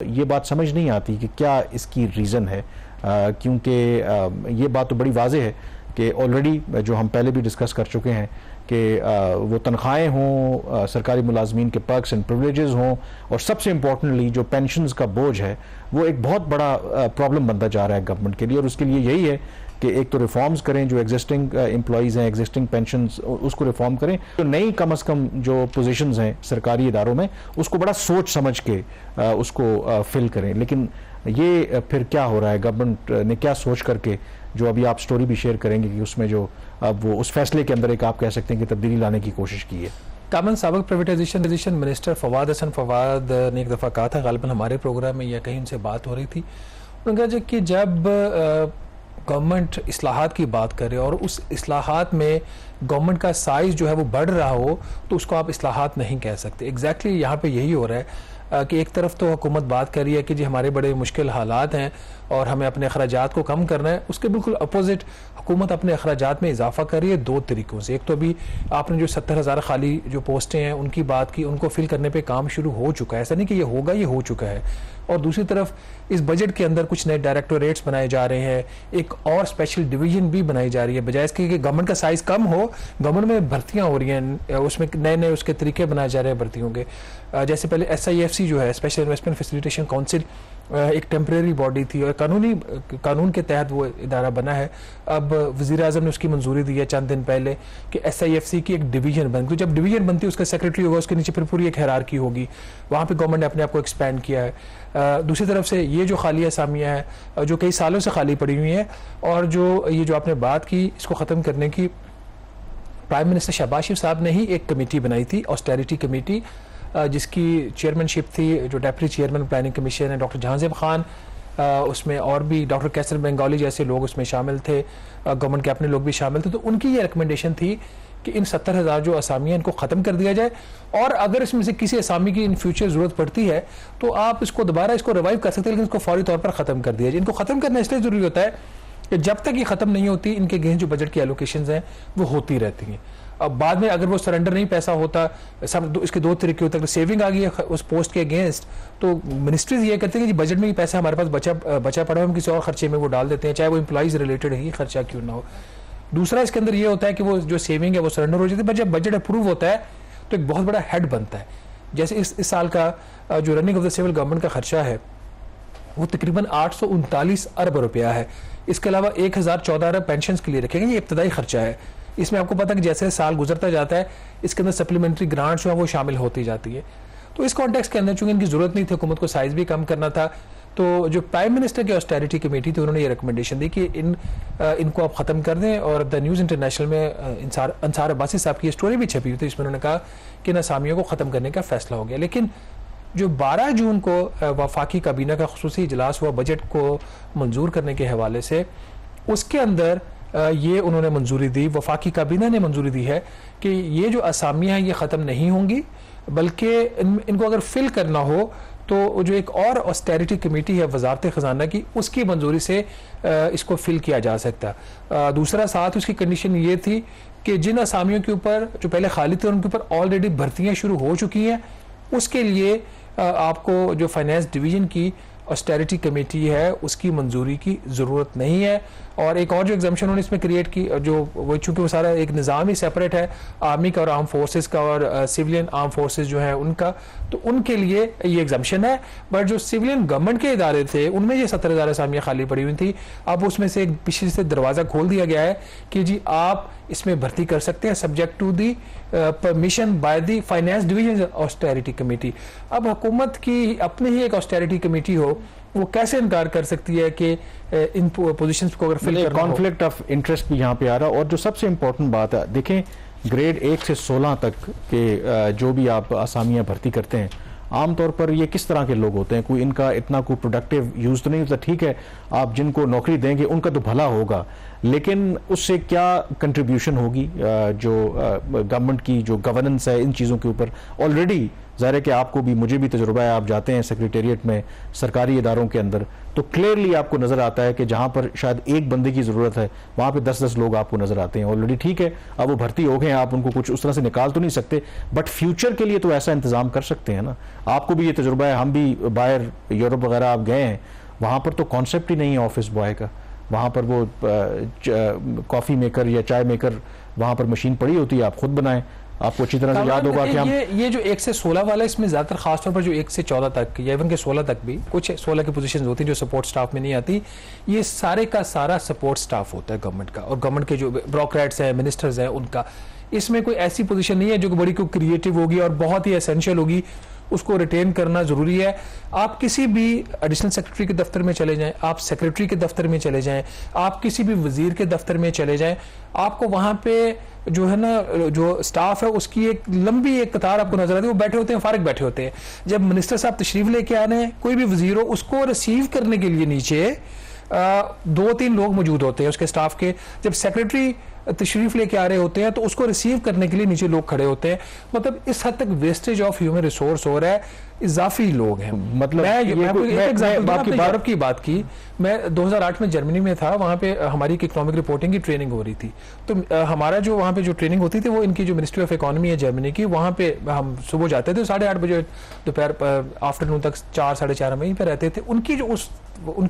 ये बात समझ नहीं आती कि क्या इसकी रीज़न है, क्योंकि ये बात तो बड़ी वाज़ेह है कि ऑलरेडी जो हम पहले भी डिस्कस कर चुके हैं कि वो तनख्वाहें हों, सरकारी मुलाजमीन के पर्क्स एंड प्रिविलेजेस हों, और सबसे इम्पोर्टेंटली जो पेंशन्स का बोझ है वो एक बहुत बड़ा प्रॉब्लम बनता जा रहा है गवर्नमेंट के लिए। और उसके लिए यही है कि एक तो रिफॉर्म्स करें, जो एग्जिस्टिंग एम्प्लॉयज़ हैं, एग्जिस्टिंग पेंशन्स, उसको रिफॉर्म करें, तो नई कम अज़ कम जो पोजीशंस हैं सरकारी इदारों में उसको बड़ा सोच समझ के उसको फिल करें। लेकिन ये फिर क्या हो रहा है, गवर्नमेंट ने क्या सोच करके, जो अभी आप स्टोरी भी शेयर करेंगे कि उसमें जो अब वो उस फैसले के अंदर एक आप कह सकते हैं कि तब्दीली लाने की कोशिश की है। कामन साबिक प्राइवेटाइजेशन मिनिस्टर फवाद हसन फवाद ने एक दफ़ा कहा था, गालिबन हमारे प्रोग्राम में या कहीं उनसे बात हो रही थी, उन्होंने कहा कि जब गवर्नमेंट इस्लाहात की बात करे और उस इस्लाहात में गवर्नमेंट का साइज़ जो है वो बढ़ रहा हो तो उसको आप इस्लाहात नहीं कह सकते। एग्जैक्टली यहाँ पे यही हो रहा है कि एक तरफ तो हुकूमत बात कर रही है कि जी हमारे बड़े मुश्किल हालात हैं और हमें अपने अखराजात को कम करना है, उसके बिल्कुल अपोजिट हुकूमत अपने अखराजात में इजाफा कर रही है दो तरीक़ों से। एक तो अभी आपने जो 70,000 खाली जो पोस्टें हैं उनकी बात की, उनको फिल करने पे काम शुरू हो चुका है, ऐसा नहीं कि ये होगा, ये हो चुका है। और दूसरी तरफ इस बजट के अंदर कुछ नए डायरेक्टोरेट्स बनाए जा रहे हैं, एक और स्पेशल डिवीजन भी बनाई जा रही है, बजाय इसके कि गवर्नमेंट का साइज़ कम हो, गवर्नमेंट में भर्तियाँ हो रही हैं, उसमें नए नए उसके तरीके बनाए जा रहे हैं भर्तियों के। जैसे पहले SIFC जो है, स्पेशल इन्वेस्टमेंट फैसिलिटेशन काउंसिल, एक टेम्परेरी बॉडी थी और कानून के तहत वो इदारा बना है। अब वज़ीर आज़म ने उसकी मंजूरी दी है चंद दिन पहले कि SIFC की एक डिवीजन बन, जब डिवीजन बनती है उसका सेक्रेटरी होगा, उसके नीचे फिर पूरी एक हायरार्की होगी, वहाँ पे गवर्नमेंट ने अपने आप को एक्सपैंड किया है। दूसरी तरफ से ये जो खाली असामियाँ हैं जो कई सालों से खाली पड़ी हुई हैं, और जो आपने बात की इसको ख़त्म करने की, प्राइम मिनिस्टर शहबाज शरीफ साहब ने ही एक कमेटी बनाई थी, ऑस्टेरिटी कमेटी, जिसकी चेयरमैनशिप थी जो डेप्यूटी चेयरमैन प्लानिंग कमीशन है डॉक्टर जहांजेब खान, उसमें और भी डॉक्टर कैसर बंगाली जैसे लोग उसमें शामिल थे, गवर्नमेंट के अपने लोग भी शामिल थे। तो उनकी ये रिकमेंडेशन थी कि इन 70,000 जो असामियाँ इनको ख़त्म कर दिया जाए, और अगर इसमें से किसी असामी की इन फ्यूचर ज़रूरत पड़ती है तो आप इसको दोबारा इसको रिवाइव कर सकते हैं, लेकिन इसको फौरी तौर पर ख़त्म कर दिया जाए। इनको ख़त्म करना इसलिए ज़रूरी होता है कि जब तक ये ख़त्म नहीं होती इनके अगेंस्ट जो बजट की एलोकेशंस हैं वो होती रहती हैं। अब बाद में अगर वो सरेंडर नहीं पैसा होता, इसके दो तरीके होते हैं, सेविंग आ गई है उस पोस्ट के अगेंस्ट तो मिनिस्ट्रीज ये करते हैं कि बजट में ही पैसा हमारे पास बचा पड़ा है, हम किसी और खर्चे में वो डाल देते हैं, चाहे वो एम्प्लॉइज रिलेटेड ही खर्चा क्यों ना हो। दूसरा इसके अंदर ये होता है कि वो जो सेविंग है वो सरेंडर हो जाती है, पर जब बजट अप्रूव होता है तो एक बहुत बड़ा हेड बनता है। जैसे इस साल का जो running of the civil government का खर्चा है वो तकरीबन 839 अरब रुपया है। इसके अलावा 1014 अरब पेंशन के लिए रखेंगे, ये इब्तदाई खर्चा है। इसमें आपको पता है कि जैसे साल गुजरता जाता है इसके अंदर सप्लीमेंट्री ग्रांट्स जो है वो शामिल होती जाती है। तो इस कॉन्टेक्स्ट के अंदर चूंकि इनकी जरूरत नहीं थी, हुकूमत को साइज भी कम करना था, तो जो प्राइम मिनिस्टर की ऑस्टेरिटी कमेटी थी उन्होंने ये रिकमेंडेशन दी कि इनको आप ख़त्म कर दें। और द न्यूज़ इंटरनेशनल में अंसार अब्बासी साहब की स्टोरी भी छपी हुई थी, इसमें उन्होंने कहा कि इन असामियों को ख़त्म करने का फैसला हो गया। लेकिन जो 12 जून को वफाकी काबीना का खुसूसी इजलास हुआ बजट को मंजूर करने के हवाले से, उसके अंदर ये उन्होंने मंजूरी दी, वफाकी काबीना ने मंजूरी दी है कि ये जो असामियाँ हैं ये ख़त्म नहीं होंगी, बल्कि इनको अगर फिल करना हो तो जो एक और ऑस्टेरिटी कमेटी है वजारत ख़जाना की, उसकी मंजूरी से इसको फिल किया जा सकता। दूसरा साथ उसकी कंडीशन ये थी कि जिन असामियों के ऊपर जो पहले खाली थे उनके ऊपर ऑलरेडी भर्तियाँ शुरू हो चुकी हैं, उसके लिए आपको जो फाइनेंस डिवीज़न की ऑस्टेरिटी कमेटी है उसकी मंजूरी की ज़रूरत नहीं है। और एक और जो एग्जाम्शन उन्होंने इसमें क्रिएट की, जो वो चूँकि वो सारा एक निज़ाम ही सेपरेट है, आर्मी का और आर्म फोर्सेस का और सिविलियन आर्म फोर्सेस जो है उनका, तो उनके लिए ये एग्जाम्शन है। बट जो सिविलियन गवर्नमेंट के इदारे थे उनमें ये 70,000 असामियाँ खाली पड़ी हुई थी, अब उसमें से एक पीछे से दरवाज़ा खोल दिया गया है कि जी आप इसमें भर्ती कर सकते हैं subject to the permission by the finance division austerity committee. अब हुकूमत की अपनी ही एक ऑस्टेरिटी कमेटी हो, वो कैसे इनकार कर सकती है कि इन पोजीशंस को अगर फिल करना, कॉन्फ्लिक्ट ऑफ इंटरेस्ट भी यहाँ पे आ रहा है। और जो सबसे इम्पोर्टेंट बात है, देखें ग्रेड 1 से 16 तक के जो भी आप असामियाँ भर्ती करते हैं, आमतौर पर ये किस तरह के लोग होते हैं, कोई इनका इतना कोई प्रोडक्टिव यूज़ तो नहीं होता। ठीक है, आप जिनको नौकरी देंगे उनका तो भला होगा, लेकिन उससे क्या कंट्रीब्यूशन होगी जो गवर्नमेंट की जो गवर्नेंस है इन चीज़ों के ऊपर, ऑलरेडी ज़ाहिर है कि आपको भी, मुझे भी तजुर्बा है, आप जाते हैं सेक्रेटेरिएट में, सरकारी इदारों के अंदर, तो क्लियरली आपको नज़र आता है कि जहाँ पर शायद एक बंदे की ज़रूरत है वहाँ पे 10-10 लोग आपको नज़र आते हैं ऑलरेडी। ठीक है, अब वो भर्ती हो गए हैं, आप उनको कुछ उस तरह से निकाल तो नहीं सकते, बट फ्यूचर के लिए तो ऐसा इंतज़ाम कर सकते हैं ना। आपको भी ये तजुर्बा है, हम भी बाहर यूरोप वगैरह आप गए हैं, वहाँ पर तो कॉन्सेप्ट ही नहीं है ऑफिस बॉय का। वहाँ पर वो कॉफ़ी मेकर या चाय मेकर वहाँ पर मशीन पड़ी होती है, आप खुद बनाएं। आपको अच्छी तरह से याद होगा कि हम ये जो 1 से 16 वाला, इसमें ज़्यादातर खासतौर पर जो 1 से 14 तक या इवन के 16 तक भी कुछ 16 की पोजीशंस होती हैं जो सपोर्ट स्टाफ में नहीं आती, ये सारे का सारा सपोर्ट स्टाफ होता है गवर्नमेंट का, और गवर्नमेंट के जो ब्यूरोक्रेट्स हैं, मिनिस्टर्स हैं, उनका। इसमें कोई ऐसी पोजीशन नहीं है जो बड़ी कोई क्रिएटिव होगी और बहुत ही एसेंशियल होगी, उसको रिटेन करना ज़रूरी है। आप किसी भी एडिशनल सेक्रेटरी के दफ्तर में चले जाएं, आप सेक्रेटरी के दफ्तर में चले जाएं, आप किसी भी वजीर के दफ्तर में चले जाएं, आपको वहाँ पे जो है ना, जो स्टाफ है उसकी एक लंबी एक कतार आपको नजर आती है, वो बैठे होते हैं, फारिग बैठे होते हैं। जब मिनिस्टर साहब तशरीफ लेके आने हैं, कोई भी वजीर हो, उसको रिसीव करने के लिए नीचे 2-3 लोग मौजूद होते हैं उसके स्टाफ के। जब सेक्रेटरी तशरीफ लेके आ रहे होते हैं तो उसको रिसीव करने के लिए नीचे लोग खड़े होते हैं। मतलब इस हद तक वेस्टेज ऑफ ह्यूमन रिसोर्स हो रहा है, इजाफी लोग हैं। मतलब यूरोप की बात की, मैं 2008 में जर्मनी में था, वहाँ पे हमारी इकोनॉमिक रिपोर्टिंग की ट्रेनिंग हो रही थी। तो हमारा जो वहाँ पे जो ट्रेनिंग होती थी वो इनकी जो मिनिस्ट्री ऑफ इकोनॉमी है जर्मनी की, वहाँ पे हम सुबह जाते थे 8:30 बजे, दोपहर आफ्टरनून तक 4-4:30 में वहीं पे रहते थे। उनकी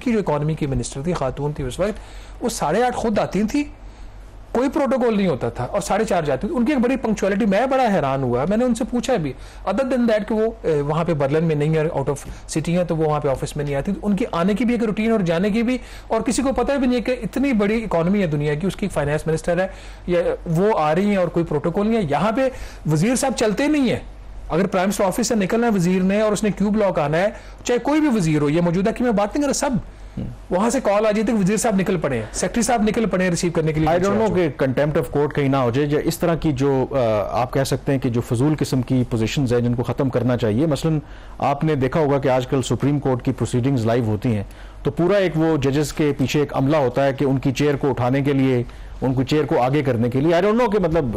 जो इकोनॉमी की मिनिस्टर थी, खातून थी उस वक्त, वो 8:30 खुद आती थी, कोई प्रोटोकॉल नहीं होता था, और 4:30 जाती थी। उनकी एक बड़ी पंक्चुअलिटी, मैं बड़ा हैरान हुआ। मैंने उनसे पूछा भी, अदर देन दैट कि वो वहाँ पे बर्लिन में नहीं है, आउट ऑफ सिटी है, तो वो वहाँ पे ऑफिस में नहीं आती। उनकी आने की भी एक रूटीन और जाने की भी, और किसी को पता भी नहीं है कि इतनी बड़ी इकोनॉमी है दुनिया की, उसकी फाइनेंस मिनिस्टर है या वो आ रही है और कोई प्रोटोकॉल नहीं है। यहाँ पे वजीर साहब चलते नहीं है। अगर प्राइम मिनिस्टर ऑफिस से निकलना है वजीर ने और उसने क्यू ब्लॉक आना है, चाहे कोई भी वजीर हो, ये मौजूदा की मैं बात नहीं कर रहा, सब वहां से कॉल आ जाती है, वजीर साहब निकल पड़े, सेक्रेटरी साहब निकल पड़े रिसीव करने के लिए। आई डोंट नो कि कंटेम्प्ट ऑफ कोर्ट कहीं ना हो जाए, इस तरह की जो आप कह सकते हैं कि जो फजूल किस्म की पोजीशंस हैं जिनको खत्म करना चाहिए। मसलन आपने देखा होगा कि आजकल सुप्रीम कोर्ट की प्रोसीडिंग्स लाइव होती हैं, तो पूरा एक वो जजेस के पीछे एक अमला होता है कि उनकी चेयर को उठाने के लिए, उनकी चेयर को आगे करने के लिए। आई डोंट नो कि मतलब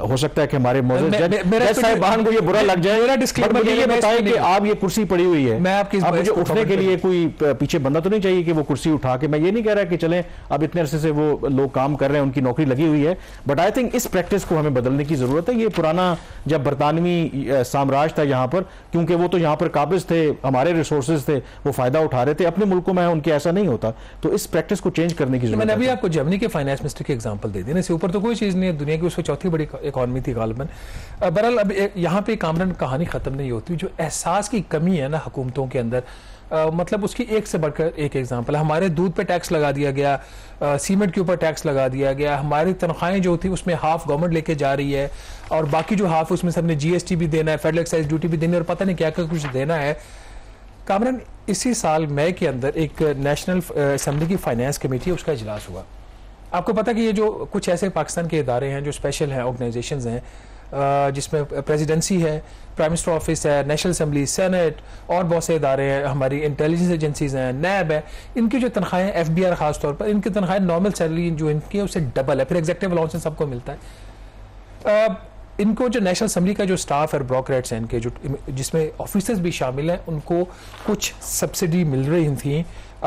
हो सकता है कि हमारे मौजूद जज साहिबान को ये बुरा लग जाए, बट मुझे ये बताएं कि आप ये कुर्सी पड़ी हुई है, मैं आपकी मुझे उठने के लिए कोई पीछे बंदा तो नहीं चाहिए कि वो कुर्सी उठा के, मैं ये नहीं कह रहा कि चलें अब इतने अरसे से वो लोग काम कर रहे हैं, उनकी नौकरी लगी हुई है, बट आई थिंक इस प्रैक्टिस को हमें बदलने की जरूरत है। ये पुराना जब बरतानवी साम्राज्य था यहाँ पर, क्योंकि वो तो यहाँ पर काबिज थे, हमारे रिसोर्सेज थे, वो फायदा उठा रहे थे, अपने मुल्कों में उनके ऐसा नहीं होता, तो इस प्रैक्टिस को चेंज करने की जरूरत है। मैंने अभी आपको जर्मनी के फाइनेंस मिनिस्टर की एग्जांपल दे दी ना, इससे ऊपर तो कोई चीज नहीं है दुनिया की, उसमें चौथी बड़ी इकोनॉमी थी गालिबन। बहरहाल अब यहाँ पे कामरान कहानी खत्म नहीं होती, जो एहसास की कमी है ना हुकूमतों के अंदर, मतलब उसकी एक से बढ़कर एक एग्जांपल है। हमारे दूध पे टैक्स लगा दिया गया, सीमेंट के ऊपर टैक्स लगा दिया गया, हमारी तनख्वाहें जो थी उसमें हाफ गवर्नमेंट लेके जा रही है, और बाकी जो हाफ उसमें सबने जीएसटी भी देना है, फेडरल एक्साइज ड्यूटी भी देनी है, और पता नहीं क्या क्या कुछ देना है। कामरान, इसी साल मई के अंदर एक नेशनल असेंबली की फाइनेंस कमेटी है, उसका इजलास हुआ। आपको पता कि ये जो कुछ ऐसे पाकिस्तान के इदारे हैं जो स्पेशल हैं, ऑर्गेनाइजेशंस हैं, जिसमें प्रेसिडेंसी है, प्राइम मिनिस्टर ऑफिस है, नेशनल असेंबली, सेनेट और बहुत से इदारे हैं, हमारी इंटेलिजेंस एजेंसीज हैं, नैब है, इनकी जो तनख्वाहें FBI खास तौर पर, इनकी तनख्वाहें नॉर्मल सैलरी जो इनकी है उससे डबल है, फिर एग्जेक्टिव अलाउंस सबको मिलता है। इनको जो नेशनल असेंबली का जो स्टाफ है, ब्यूरोक्रेट्स हैं इनके, जो जिसमें ऑफिसर्स भी शामिल हैं, उनको कुछ सब्सिडी मिल रही थी।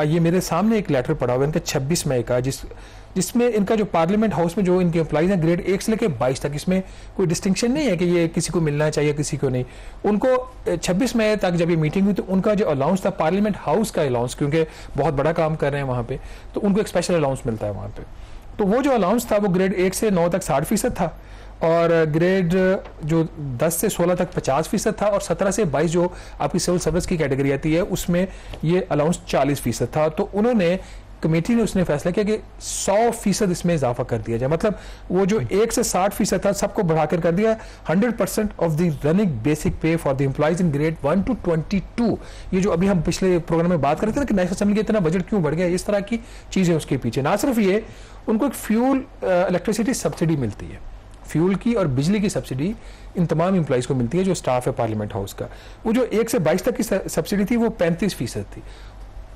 ये मेरे सामने एक लेटर पड़ा हुआ है इनका 26 मई का, जिसमें इनका जो पार्लियामेंट हाउस में जो इनके एम्प्लॉइज हैं ग्रेड 1 से लेकर 22 तक, इसमें कोई डिस्टिंक्शन नहीं है कि ये किसी को मिलना चाहिए किसी को नहीं। उनको 26 मई तक जब ये मीटिंग हुई तो उनका जो अलाउंस था, पार्लियामेंट हाउस का अलाउंस, क्योंकि बहुत बड़ा काम कर रहे हैं वहाँ पे, तो उनको एक स्पेशल अलाउंस मिलता है वहाँ पे। तो वो जो अलाउंस था वो ग्रेड 1 से 9 तक 60% था, और ग्रेड जो 10 से 16 तक 50% था, और 17 से 22 जो आपकी सिविल सर्विस की कैटेगरी आती है उसमें ये अलाउंस 40% था। तो उन्होंने, कमेटी ने उसने फैसला किया कि 100% इसमें इजाफा कर दिया जाए, मतलब वो जो 1 से 60% था सबको बढ़ाकर कर दिया 100% ऑफ द रनिंग बेसिक पे for the employees in grade 1 to 22। ये जो अभी हम पिछले प्रोग्राम में बात कर रहे थे ना कि नेशनल असेंबली का इतना बजट क्यों बढ़ गया, इस तरह की चीजें उसके पीछे। ना सिर्फ ये, उनको एक फ्यूल इलेक्ट्रिसिटी सब्सिडी मिलती है, फ्यूल की और बिजली की सब्सिडी इन तमाम एम्प्लॉइज को मिलती है जो स्टाफ है पार्लियामेंट हाउस का। वो जो 1 से 22 तक की सब्सिडी थी वो 35% थी,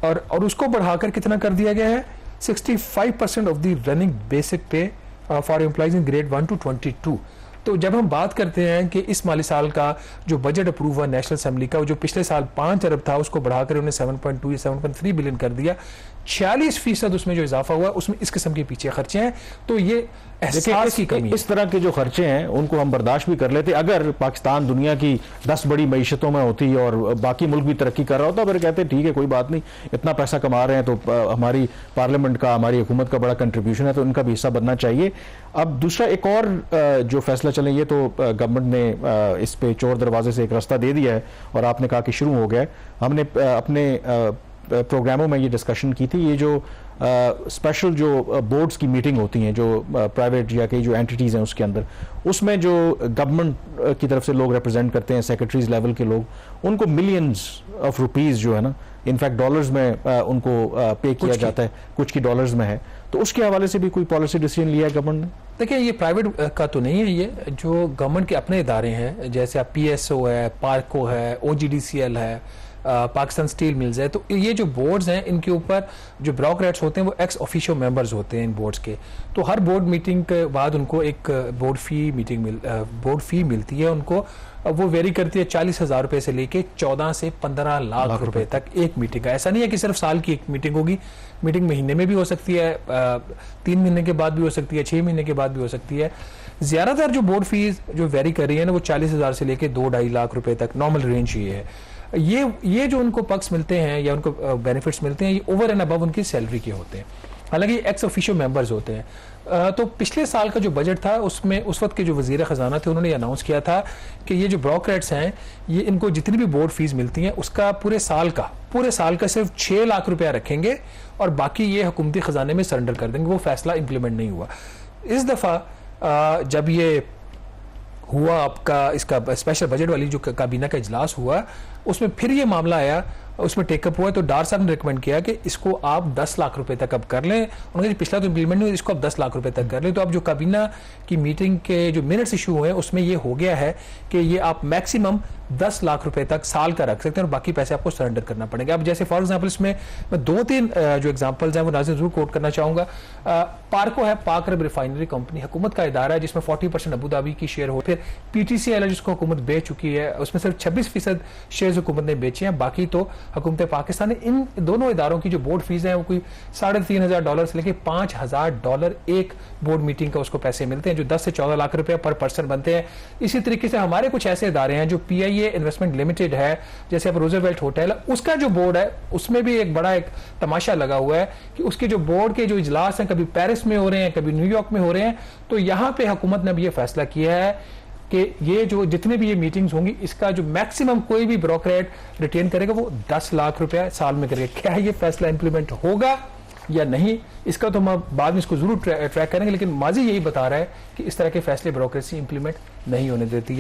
और उसको बढ़ाकर कितना कर दिया गया है, 65% ऑफ द रनिंग बेसिक पे for employees in grade 1 to 22। तो जब हम बात करते हैं कि इस माली साल का जो बजट अप्रूव हुआ नेशनल असेंबली का, जो पिछले साल 5 अरब था उसको बढ़ाकर उन्होंने 7.2 या 7.3 बिलियन कर दिया, 46% उसमें जो इजाफा हुआ उसमें इस किस्म के पीछे खर्चे हैं। तो ये एहसास की कमी है। इस तरह के जो खर्चे हैं उनको हम बर्दाश्त भी कर लेते अगर पाकिस्तान दुनिया की 10 बड़ी मईशतों में होती और बाकी मुल्क भी तरक्की कर रहा होता, फिर कहते ठीक है कोई बात नहीं, इतना पैसा कमा रहे हैं तो हमारी पार्लियामेंट का, हमारी हुकूमत का बड़ा कंट्रीब्यूशन है तो इनका भी हिस्सा बनना चाहिए। अब दूसरा एक और जो फैसला चले, ये तो गवर्नमेंट ने इस पे चोर दरवाजे से एक रास्ता दे दिया है और आपने कहा कि शुरू हो गया है। हमने अपने प्रोग्रामों में ये डिस्कशन की थी, ये जो स्पेशल जो बोर्ड्स की मीटिंग होती हैं जो प्राइवेट या कई जो एंटिटीज़ हैं उसके अंदर, उसमें जो गवर्नमेंट की तरफ से लोग रिप्रेजेंट करते हैं, सेक्रेटरीज लेवल के लोग, उनको मिलियंस ऑफ रुपीज़ जो है ना, इनफैक्ट डॉलर्स में उनको पे किया जाता है, कुछ की डॉलर्स में है। तो उसके हवाले से भी कोई पॉलिसी डिसीजन लिया है गवर्नमेंट ने? देखिए ये प्राइवेट का तो नहीं है, ये जो गवर्नमेंट के अपने इदारे हैं, जैसे आप PSO है, पार्को है, OGDCL है, पाकिस्तान स्टील मिल्स है, तो ये जो बोर्ड्स हैं इनके ऊपर जो ब्यूरोक्रेट्स होते हैं वो एक्स ऑफिशियो मेंबर्स होते हैं इन बोर्ड्स के। तो हर बोर्ड मीटिंग के बाद उनको एक बोर्ड फी मिलती है उनको, वो वेरी करती है 40,000 रुपए से लेके 14 से 15 लाख रुपए तक एक मीटिंग का। ऐसा नहीं है कि सिर्फ साल की एक मीटिंग होगी, मीटिंग महीने में भी हो सकती है, 3 महीने के बाद भी हो सकती है, 6 महीने के बाद भी हो सकती है। ज्यादातर जो बोर्ड फीस जो वेरी कर रही है ना वो 40,000 से लेके 2-2.5 लाख रुपए तक नॉर्मल रेंज ये है। ये जो उनको पक्स मिलते हैं या उनको बेनिफिट्स मिलते हैं, ये ओवर एंड अबव उनकी सैलरी के होते हैं, हालांकि एक्स ऑफिशियो मेंबर्स होते हैं। तो पिछले साल का जो बजट था उसमें उस वक्त के जो वजीर खजाना थे उन्होंने अनाउंस किया था कि ये जो ब्यूरोक्रेट्स हैं ये इनको जितनी भी बोर्ड फीस मिलती हैं उसका पूरे साल का सिर्फ 6 लाख रुपया रखेंगे और बाकी ये हुकूमती खजाने में सरेंडर कर देंगे। वो फैसला इंप्लीमेंट नहीं हुआ। इस दफ़ा जब ये हुआ आपका इसका स्पेशल बजट वाली जो काबीना का इजलास हुआ, उसमें फिर ये मामला आया, उसमें टेकअप हुआ, तो डार साहब ने रिकमेंड किया कि इसको आप 10 लाख रुपए तक अब कर लें। उन्होंने पिछला तो इंप्लीमेंट नहीं, इसको आप 10 लाख रुपए तक कर लें। तो अब जो काबीना की मीटिंग के जो मिनट्स इशू हुए उसमें ये हो गया है कि ये आप मैक्सिमम 10 लाख रुपए तक साल का रख सकते हैं और बाकी पैसे आपको सरेंडर करना पड़ेगा। अब जैसे फॉर एग्जांपल इसमें मैं 2-3 जो एग्जांपल्स हैं वो नाज़िर जरूर कोट करना चाहूंगा। पार्को है, पाक अरब रिफाइनरी कंपनी, हुकूमत का इदारा है जिसमें 40% अबू धाबी की शेयर हो। फिर PTCL है जिसको हुकूमत बेच चुकी है, उसमें सिर्फ 26% शेयर हुकूमत ने बेचे हैं, बाकी तो हुकूमत पाकिस्तान ने। इन दोनों इदारों की जो बोर्ड फीस है वो कोई $3,500 से लेके $5,000 एक बोर्ड मीटिंग का उसको पैसे मिलते हैं, जो 10 से 14 लाख रुपए पर पर्सन बनते हैं। इसी तरीके से हमारे कुछ ऐसे इदारे हैं जो PIA इन्वेस्टमेंट लिमिटेड है, जैसे अब रोजरवेल्ट होटल है, उसका जो बोर्ड है उसमें भी एक बड़ा एक तमाशा लगा हुआ है कि उसके जो बोर्ड के जो इजलास हैं कभी पेरिस में हो रहे हैं, कभी न्यूयॉर्क में हो रहे हैं। तो यहां पे हुकूमत ने अब ये फैसला किया है कि ये जो जितने भी ये मीटिंग्स होंगी इसका जो मैक्सिमम कोई भी ब्रोकरेट रिटेन करेगा वो 10 लाख रुपया साल में करेगा। क्या ये फैसला इंप्लीमेंट होगा या नहीं, इसका तो हम बाद में इसको जरूर ट्रैक करेंगे, लेकिन माजी यही बता रहा है कि इस तरह के फैसले ब्यूरोक्रेसी इंप्लीमेंट नहीं होने देती है।